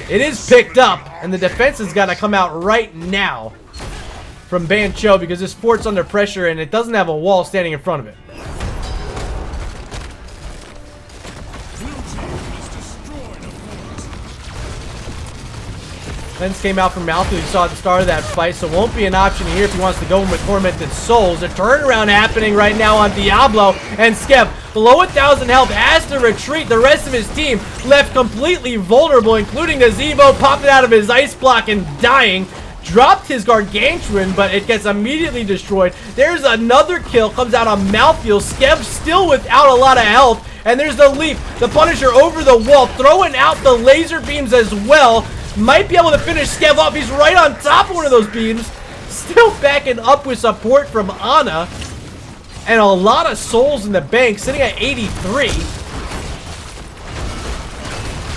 It is picked up, and the defense has got to come out right now from Bancho because this fort's under pressure and it doesn't have a wall standing in front of it. Lens came out from Malthael, you saw at the start of that fight, so won't be an option here if he wants to go in with Tormented Souls. A turnaround happening right now on Diablo, and Skev, below 1,000 health, has to retreat. The rest of his team left completely vulnerable, including Nazebo, popping out of his ice block and dying. Dropped his Gargantuan, but it gets immediately destroyed. There's another kill, comes out on Malthael. Skev still without a lot of health, and there's the leap. The Punisher over the wall, throwing out the laser beams as well. Might be able to finish Skev off. He's right on top of one of those beams. Still backing up with support from Ana. And a lot of souls in the bank, sitting at 83.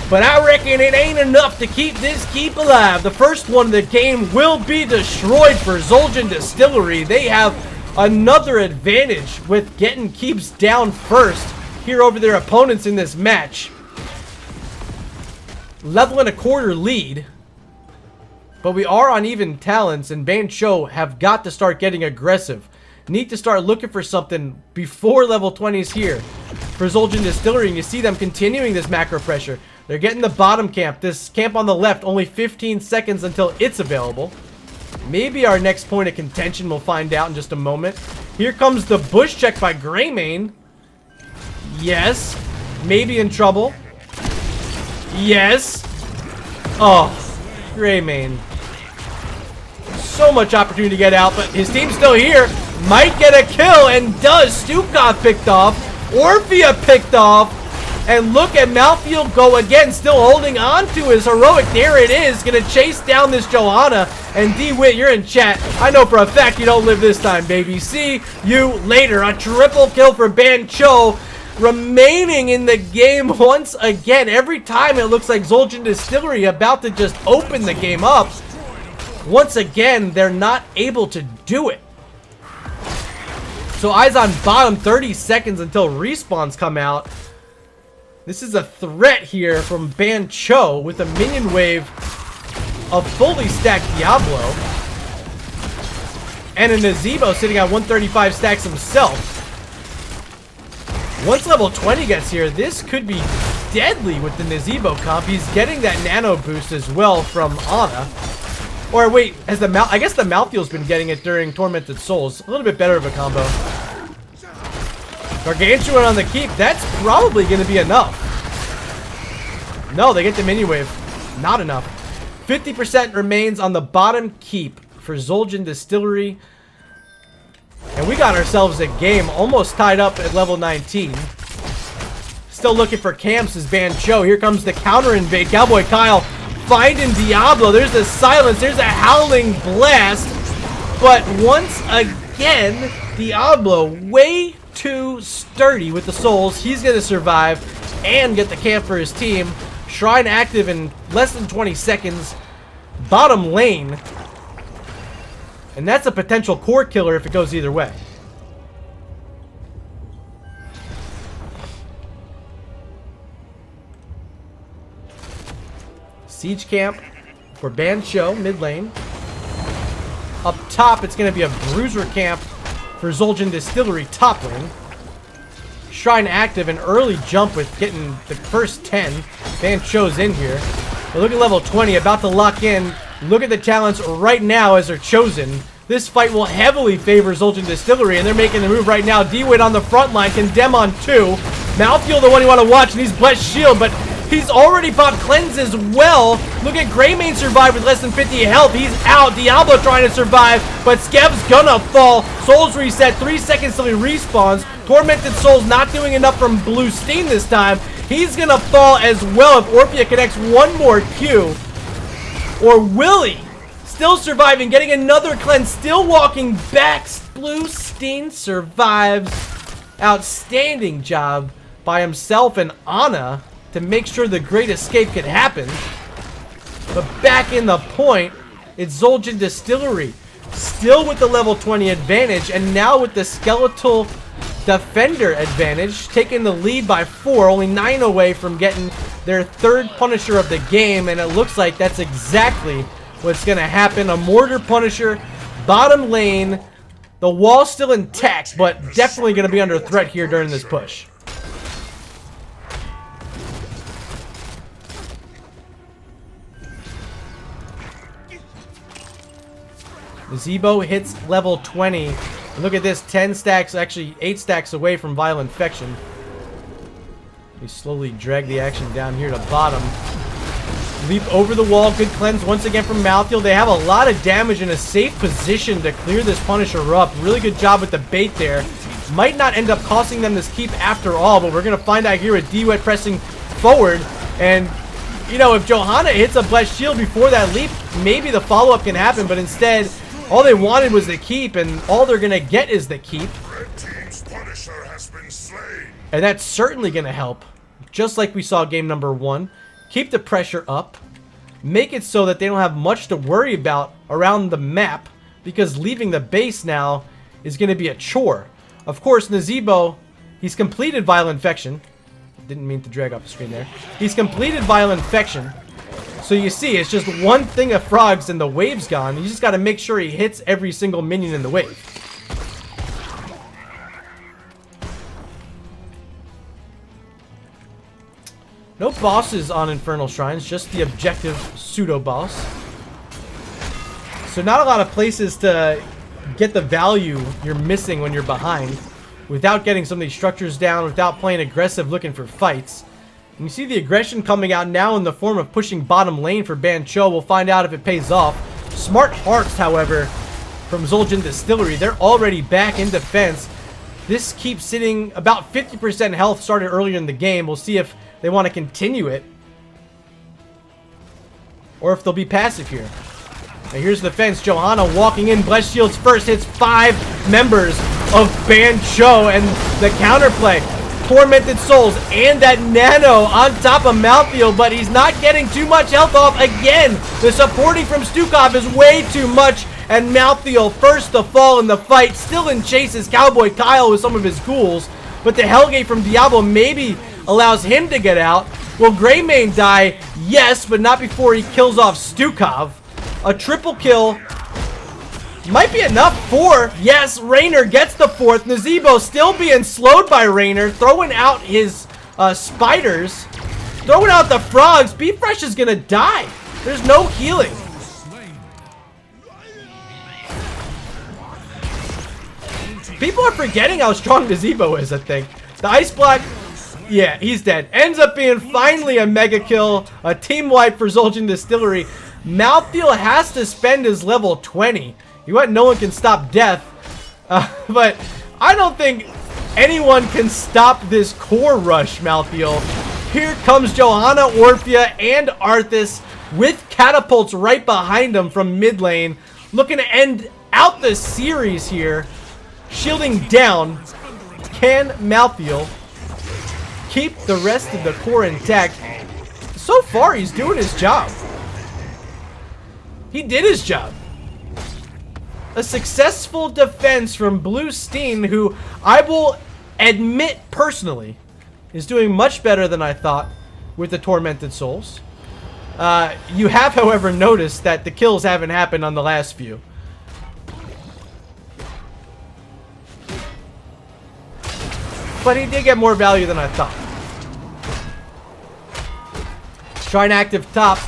But I reckon it ain't enough to keep this keep alive. The first one of the game will be destroyed for Zul'jin Distillery. They have another advantage with getting keeps down first here over their opponents in this match. Level and a quarter lead, but we are on even talents, and Bancho have got to start getting aggressive. Need to start looking for something before level 20 is here for Zul'jin Distillery, and you see them continuing this macro pressure. They're getting the bottom camp, this camp on the left, only 15 seconds until it's available. Maybe our next point of contention, we'll find out in just a moment. Here comes the bush check by Greymane. Yes, maybe in trouble. Yes. Oh, Greymane. So much opportunity to get out, but his team's still here. Might get a kill, and does. Stukov picked off. Orphea picked off. And look at Malthael go again, still holding on to his heroic. There it is. Gonna chase down this Johanna. And DeWitt, you're in chat. I know for a fact you don't live this time, baby. See you later. A triple kill for Bancho. Remaining in the game once again. Every time it looks like Zul'jin Distillery about to just open the game up. Once again, they're not able to do it. So eyes on bottom, 30 seconds until respawns come out. This is a threat here from Ban Cho with a minion wave of fully stacked Diablo. And a Nazebo sitting at 135 stacks himself. Once level 20 gets here, this could be deadly with the Nazebo comp. He's getting that nano boost as well from Ana. Or wait, has I guess the Malthael's been getting it during Tormented Souls. A little bit better of a combo. Gargantuan on the keep. That's probably going to be enough. No, they get the mini wave. Not enough. 50% remains on the bottom keep for Zul'jin Distillery. And we got ourselves a game almost tied up at level 19. Still looking for camps as Ban Cho. Here comes the counter invade. Cowboy Kyle finding Diablo. There's a silence. There's a howling blast. But once again, Diablo way too sturdy with the souls. He's going to survive and get the camp for his team. Shrine active in less than 20 seconds. Bottom lane. And that's a potential core killer if it goes either way. Siege camp for Ban Cho, mid lane. Up top, it's going to be a bruiser camp for Zul'jin Distillery, top lane. Shrine active, an early jump with getting the first 10. Ban Cho's in here. But look at level 20, about to lock in. Look at the talents right now as they're chosen. This fight will heavily favor Zul'jin Distillery, and they're making the move right now. D-Wade on the front line, Condemn on 2. Malthael, the one you want to watch, and he's blessed shield, but he's already popped cleanse as well. Look at Greymane survive with less than 50 health. He's out. Diablo trying to survive, but Skev's gonna fall. Souls reset, 3 seconds till he respawns. Tormented Souls not doing enough from Blue Steam this time. He's gonna fall as well if Orphea connects one more Q. Or will he? Still surviving, getting another cleanse, still walking back. Blue Steam survives. Outstanding job by himself and Ana to make sure the great escape could happen. But back in the point, it's Zul'jin Distillery. Still with the level 20 advantage, and now with the skeletal defender advantage, taking the lead by 4, only 9 away from getting their third Punisher of the game, and it looks like that's exactly what's going to happen. A Mortar Punisher, bottom lane, the wall's still intact, but definitely going to be under threat here during this push. Zebo hits level 20. Look at this, 10 stacks, actually 8 stacks away from Viral Infection. We slowly drag the action down here to bottom. Leap over the wall, good cleanse once again from Malthael. They have a lot of damage in a safe position to clear this Punisher up. Really good job with the bait there. Might not end up costing them this keep after all, but we're going to find out here with D-Wet pressing forward. And, you know, if Johanna hits a blessed shield before that leap, maybe the follow-up can happen, but instead, all they wanted was the keep, and all they're going to get is the keep. Red team's Punisher has been slain. And that's certainly going to help. Just like we saw game number 1. Keep the pressure up. Make it so that they don't have much to worry about around the map, because leaving the base now is going to be a chore. Of course, Nazebo, he's completed Viral Infection. Didn't mean to drag off the screen there. He's completed Viral Infection. So you see, it's just one thing of frogs and the wave's gone. You just got to make sure he hits every single minion in the wave. No bosses on Infernal Shrines, just the objective pseudo-boss. So not a lot of places to get the value you're missing when you're behind without getting some of these structures down, without playing aggressive looking for fights. And you see the aggression coming out now in the form of pushing bottom lane for Ban Cho. We'll find out if it pays off. Smart Hearts, however, from Zul'jin Distillery. They're already back in defense. This keeps sitting about 50% health, started earlier in the game. We'll see if they want to continue it, or if they'll be passive here. Now here's the fence. Johanna walking in. Blessed Shields first hits 5 members of Ban Cho, and the counterplay. Tormented Souls and that Nano on top of Malthael, but he's not getting too much health off again. The supporting from Stukov is way too much, And Malthiel first to fall in the fight. Still in chases Cowboy Kyle with some of his ghouls. But the Hellgate from Diablo maybe allows him to get out. Will Greymane die? Yes, but not before he kills off Stukov. A triple kill might be enough for, yes, Raynor gets the fourth. Nazebo still being slowed by Raynor, throwing out his spiders, throwing out the frogs. Be Fresh is gonna die. There's no healing. People are forgetting how strong Nazebo is, I think. The Ice Block, yeah, he's dead. Ends up being finally a mega kill, a team wipe for Zul'jin Distillery. Malthiel has to spend his level 20. You what? No one can stop death. But I don't think anyone can stop this core rush, Malthiel. Here comes Johanna, Orphea, and Arthas with catapults right behind them from mid lane. Looking to end out the series here. Shielding down. Can Malthiel keep the rest of the core intact? So far, he's doing his job. He did his job. A successful defense from Blue Steen, who I will admit personally is doing much better than I thought with the Tormented Souls. You have, however, noticed that the kills haven't happened on the last few. But he did get more value than I thought. Shrine active top.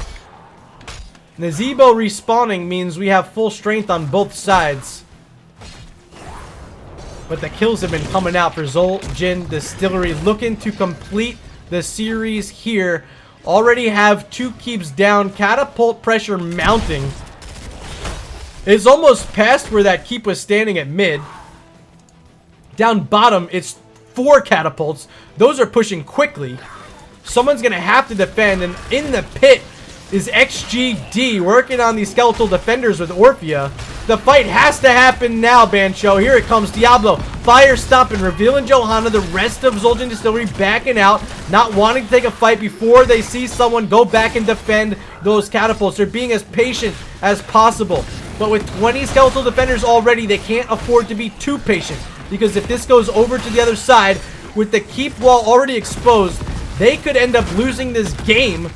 Nazebo respawning means we have full strength on both sides. But the kills have been coming out for Zul'jin Distillery, looking to complete the series here. Already have 2 keeps down. Catapult pressure mounting. It's almost past where that keep was standing at mid. Down bottom, it's 4 catapults. Those are pushing quickly. Someone's going to have to defend. And in the pit is XGD working on these skeletal defenders with Orphea. The fight has to happen now, Bancho. Here it comes. Diablo, fire stomping, revealing Johanna. The rest of Zul'jin Distillery backing out, not wanting to take a fight before they see someone go back and defend those catapults. They're being as patient as possible. But with 20 skeletal defenders already, they can't afford to be too patient. Because if this goes over to the other side, with the keep wall already exposed, they could end up losing this game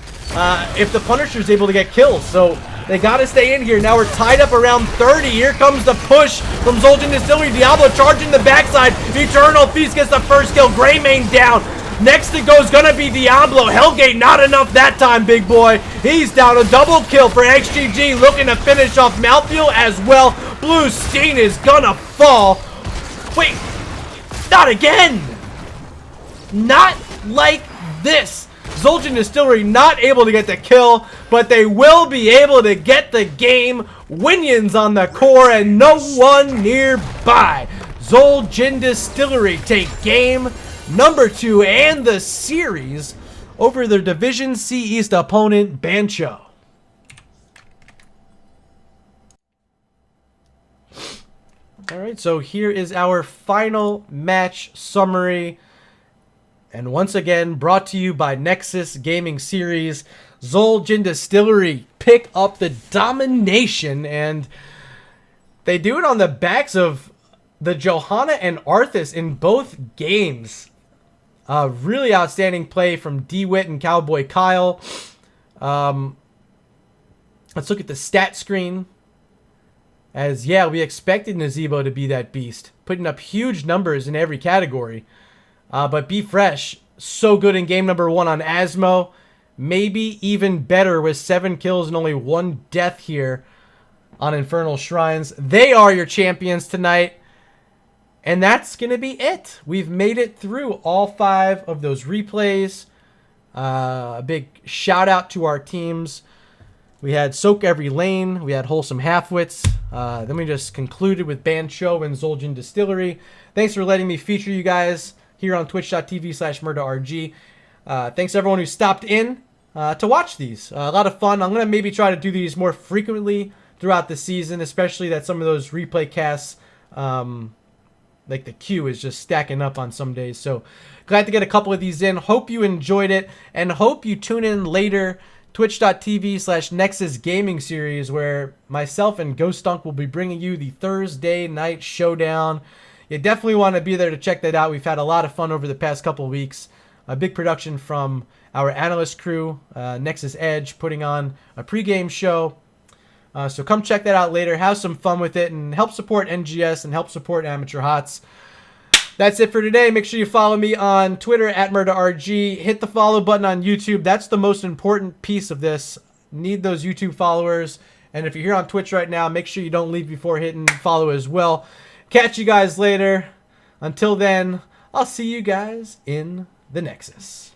if the Punisher's able to get kills. So they got to stay in here. Now we're tied up around 30. Here comes the push from Zul'jin Distillery. Diablo charging the backside. Eternal Feast gets the first kill. Greymane down. Next to go is going to be Diablo. Hellgate not enough that time, big boy. He's down. A double kill for XGG, looking to finish off Malthiel as well. Blue Steen is going to fall. Wait, not again. Not like this. Zul'jin Distillery not able to get the kill, but they will be able to get the game. Winions on the core and no one nearby. Zul'jin Distillery take game number 2 and the series over their Division C East opponent, Bancho. Alright, so here is our final match summary. And once again, brought to you by Nexus Gaming Series. Zul'jin Distillery pick up the domination, and they do it on the backs of the Johanna and Arthas in both games. Really outstanding play from DeWitt and Cowboy Kyle. Let's look at the stat screen. As, yeah, we expected Nazebo to be that beast, putting up huge numbers in every category. But Be Fresh, so good in game number 1 on Asmo. Maybe even better with 7 kills and only 1 death here on Infernal Shrines. They are your champions tonight. And that's going to be it. We've made it through all 5 of those replays. A big shout out to our teams. We had Soak Every Lane. We had Wholesome Halfwits. Then we just concluded with Bancho and Zul'jin Distillery. Thanks for letting me feature you guys here on twitch.tv/MurdaRG. Thanks to everyone who stopped in to watch these. A lot of fun. I'm going to maybe try to do these more frequently throughout the season, especially that some of those replay casts, like the queue, is just stacking up on some days. So glad to get a couple of these in. Hope you enjoyed it, and hope you tune in later twitch.tv/Nexus Gaming Series, where myself and Ghost Dunk will be bringing you the Thursday night showdown. You definitely want to be there to check that out. We've had a lot of fun over the past couple of weeks. A big production from our analyst crew, Nexus Edge, putting on a pregame show. So come check that out later. Have some fun with it and help support NGS and help support Amateur Hots. That's it for today. Make sure you follow me on Twitter @MurderRG. Hit the follow button on YouTube. That's the most important piece of this. Need those YouTube followers. And if you're here on Twitch right now, make sure you don't leave before hitting follow as well. Catch you guys later. Until then, I'll see you guys in the Nexus.